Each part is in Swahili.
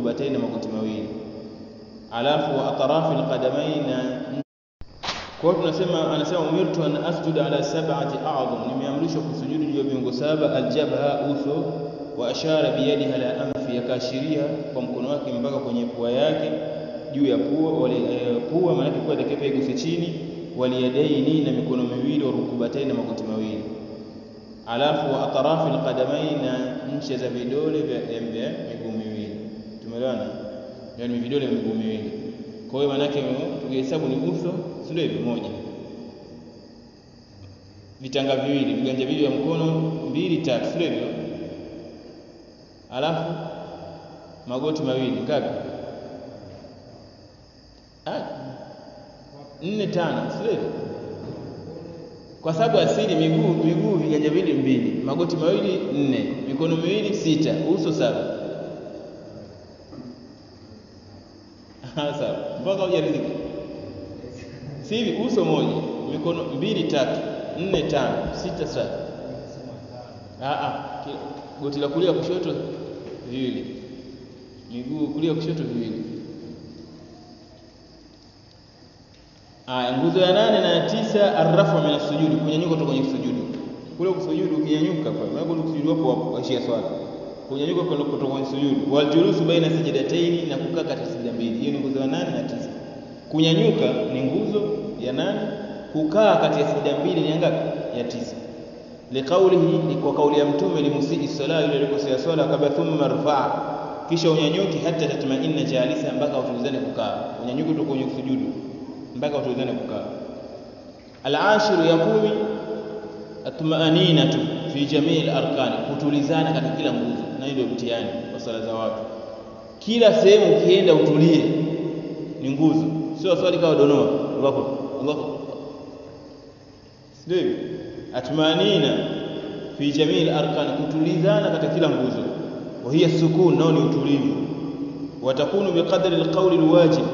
rukubatain na magoti mawili, alafu wa atrafi alqadamain. Kwa hiyo tunasema, anasema umirtu an asjuda ala sab'ati a'dham, nimeamrishwa kusujudu juu ya viungo saba. Aljabha, uso, wa ashara biyadihi ala anfi, yakashiria kwa mkono wake mpaka kwenye pua yake, juu ya pua. Pua maana yake pua itakepa iguse chini. Waliyadaini, na mikono miwili. Wa rukubatain na magoti mawili. Alafu wa atrafi alqadamain, na ncha za vidole vya miguu miwili. Tumeelewana? Yani vidole vya miguu miwili. Kwa hiyo maana yake tukihesabu ni uso, sio hivyo, moja, vitanga viwili, viganja viwili vya mkono, 2, 3, sio hivyo, alafu magoti mawili, ngapi? 4, 5, sio hivyo, kwa sababu asili miguu viganja viwili 2, magoti mawili 4, mikono miwili 6, uso 7. Sawa, mpaka hujaridhika. Si hivi, uso moja, mikono 2, 3, 4, 5, 6, 7. Goti la kulia kushoto viwili, miguu kulia kushoto viwili. Nguzo ya 8 na ya 9, arrafu min as-sujudi, kunyanyuka kutoka kwenye sujudu. Kule kusujudu ukinyanyuka kwa sababu kusujudu hapo waishia swala. Kunyanyuka kutoka kwenye sujudu. Wal julusu baina sajdatayn, na kukaa kati ya sijda mbili. Hiyo ni nguzo ya 8 na 9. Kunyanyuka ni nguzo ya 8, kukaa kati ya sijda mbili ni ngapi? Ya 9. Liqaulihi, ni kwa kauli ya Mtume, limusii sala, yule alikosea swala, kabla thumma rfa, kisha unyanyuki, hata tatma'inna jalisa, mpaka utulizane kukaa. Unyanyuki kutoka kwenye sujudu mpaka utulizane kukaa. Al-ashiru, ya 10, atma'aninatu fi jamii al-arkan, kutulizana katika kila nguzo. Na ndio mtihani wa sala za watu, kila sehemu ukienda utulie, ni nguzo, sio swali kama donoa Allahu. Sio, atmanina fi jamii al-arkan, kutulizana katika kila nguzo. Wa hiya sukun, nao ni utulivu. Watakunu biqadri al-qawli al-wajib,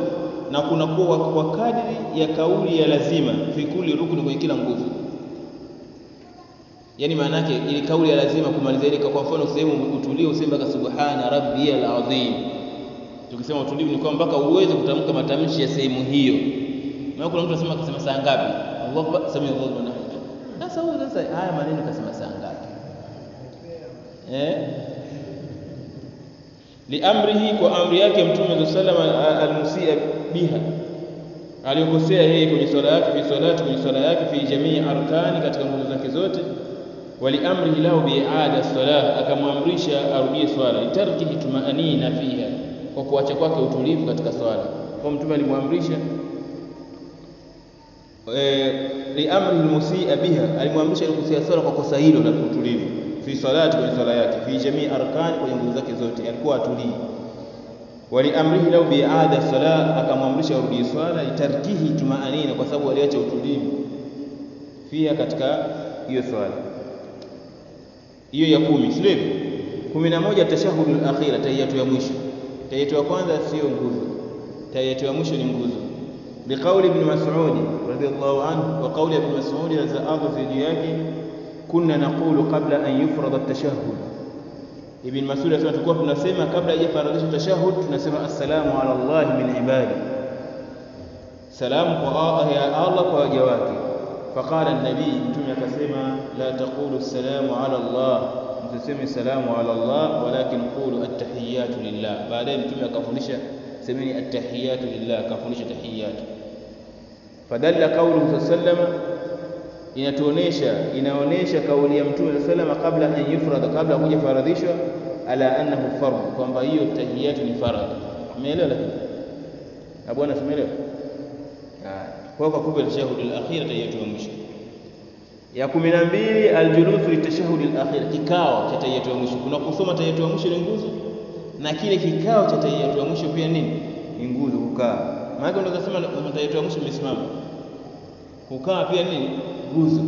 na kuna kwa kadri ya kauli ya lazima, fi kulli rukni, kwenye kila nguzo. Yani maana yake ile kauli ya lazima kumaliza ile, kwa mfano sehemu utulie, useme mpaka subhana rabbiyal azim. Tukisema utulivu ni kwamba mpaka uweze kutamka matamshi ya sehemu hiyo. Maana kuna mtu anasema akasema saa ngapi? Allahu akbar, sami Allahu liman hamidah. Sasa haya maneno kasema saa ngapi? Liamrihi, kwa amri yake Mtume sallallahu alayhi wasallam, almusia biha, aliyokosea yeye kwenye swala yake, fi salati, kwenye swala yake, fi jamii arkani, katika nguzo zake zote. Waliamrihi lahu bi'ada salah, akamwamrisha arudie swala. Litarkihi tumaanina fiha, kwa kuacha kwake utulivu katika swala. Kwa Mtume alimwamrisha liamrihi almusia biha, alimwamrisha alikosea swala kwa kosa hilo la utulivu, fi salati, kwenye swala yake, fi jamii arkani, kwenye nguzo zake zote, alikuwa atulii. Waliamrihi lahu bi'ada salah, akamwamrisha arudie swala. Litarkihi tumaanina, kwa sababu aliacha utulivu fiha, katika hiyo swala. Hiyo ya 10, sio hivyo? 11, tashahhudul akhira, tahiyatu ya mwisho. Tahiyatu ya kwanza sio nguzo, tahiyatu ya mwisho ni nguzo. Biqauli ibn Mas'ud radhiyallahu anhu, wa qauli ibn Mas'ud radhiyallahu anhu yake, kunna naqulu qabla an yufrada at-tashahhud. Ibn Mas'ud anasema tulikuwa tunasema kabla haijafaradhishwa tashahhud, tunasema assalamu ala Allah min ibadi, salamu kwa Allah kwa waja wake. Faqala an-nabi, Mtume akasema, la taqulu assalamu ala Allah, msiseme salamu ala Allah, walakin qulu at-tahiyatu lillah. Baadaye Mtume akafundisha semeni at-tahiyatu lillah, akafundisha tahiyatu. Fadalla qawluhu sallallahu, inaonesha kauli ya Mtume sallallahu kabla an yufrada, kabla kuja faradhishwa, ala annahu fardh, kwamba hiyo tahiyatu ni faradhi. Umeelewa? Lakini abwana, umeelewa? Kwa kubwa tashahhud al-akhir, tahiyatu ya mwisho. Ya 12, aljulusu litashahhud al-akhir, kikao cha tahiyatu ya mwisho. Kuna kusoma tahiyatu ya mwisho ni nguzo, na kile kikao cha tahiyatu ya mwisho pia nini? Ni nguzo, kukaa. Maana unaweza kusema tahiyatu ya mwisho umesimama, kukaa pia nini? Nguzo.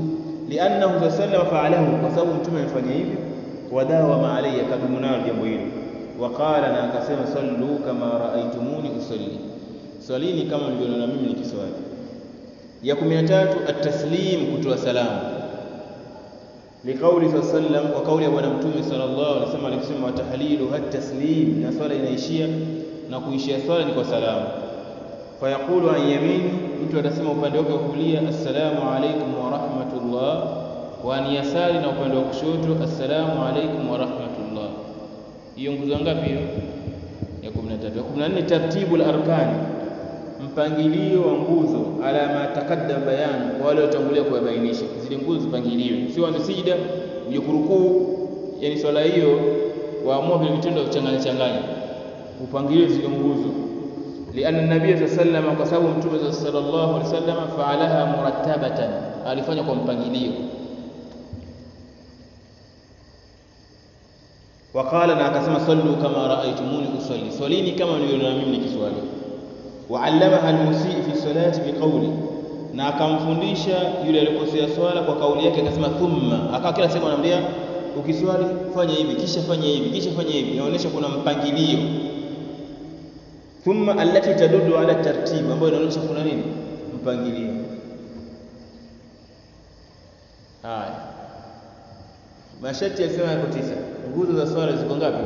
Li'annahu sallallahu fa'alahu, kwa sababu Mtume amefanya hivyo. Wadawama alayhi, kadumu nalo jambo hilo. Waqala, na akasema, sallu kama raaitumuni usalli, swalini kama mlivyoona mimi nikiswali. Ya 13, at-taslim, kutoa salamu. liqauli sallam, kwa kauli ya bwana mtume sallallahu alaihi wasallam alisema watahlilu hatta taslim, na swala inaishia na kuishia swala ni kwa salamu. Fayaqulu an yamini, mtu atasema upande wake wa kulia assalamu alaykum wa rahmatullah, wa an yasari, na upande wa kushoto assalamu alaykum wa rahmatullah. Hiyo nguzo ngapi hiyo? Ya 13. Ya 14 tartibul arkani, mpangilio wa nguzo, ala ma taqaddam bayan, kwa wale watangulia kuyabainisha. Zile nguzo zipangiliwe, sio anze sijida uje kurukuu, yani swala hiyo waamua vile vitendo kuchanganya changanya, upangilio zile nguzo. Lianna nabii sallallahu alayhi wasallam, kwa sababu mtume sallallahu alayhi wasallam faalaha murattabatan, alifanya kwa mpangilio. Waqala, na akasema sallu kama raaitumuni usalli, swalini kama nilivyoona mimi nikiswali. Wa'allamaha al-musii fi salati biqawli, na akamfundisha yule aliyekosea swala kwa kauli yake, akasema thumma, akawa kila siku anamwambia ukiswali fanya hivi, kisha fanya hivi, kisha fanya hivi. Inaonyesha kuna mpangilio. Thumma allati tadullu ala tartib, ambayo inaonyesha kuna nini? Mpangilio. Haya, masharti yasema yako 9. Nguzo za swala ziko ngapi?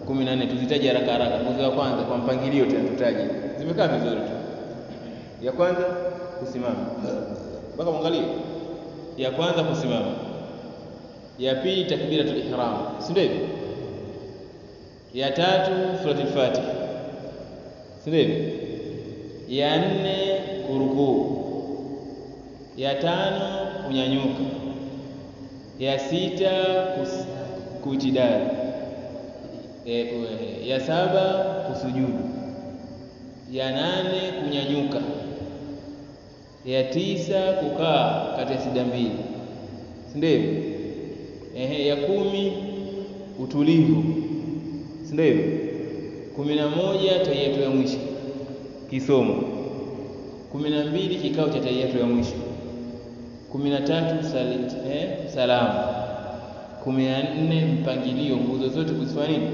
14. Tuzitaje haraka haraka. Nguzo ya kwanza kwa mpangilio tena tutaje, zimekaa vizuri tu. Ya kwanza kusimama, mpaka muangalie. Ya kwanza kusimama, ya pili takbiratul ihram, si ndio? Ya tatu suratul fatiha, si ndio? Ya 4 kurukuu, ya 5 kunyanyuka, ya 6 kuitidali, ya 7 kusujudu, ya 8 kunyanyuka, ya 9 kukaa kati ya sida mbili, si ndio? Ya 10 utulivu, si ndio? 11 tahiyatu ya mwisho kisomo, 12 kikao cha tahiyatu ya mwisho, 13 salamu, 14 mpangilio, nguzo zote kuzifanya nini?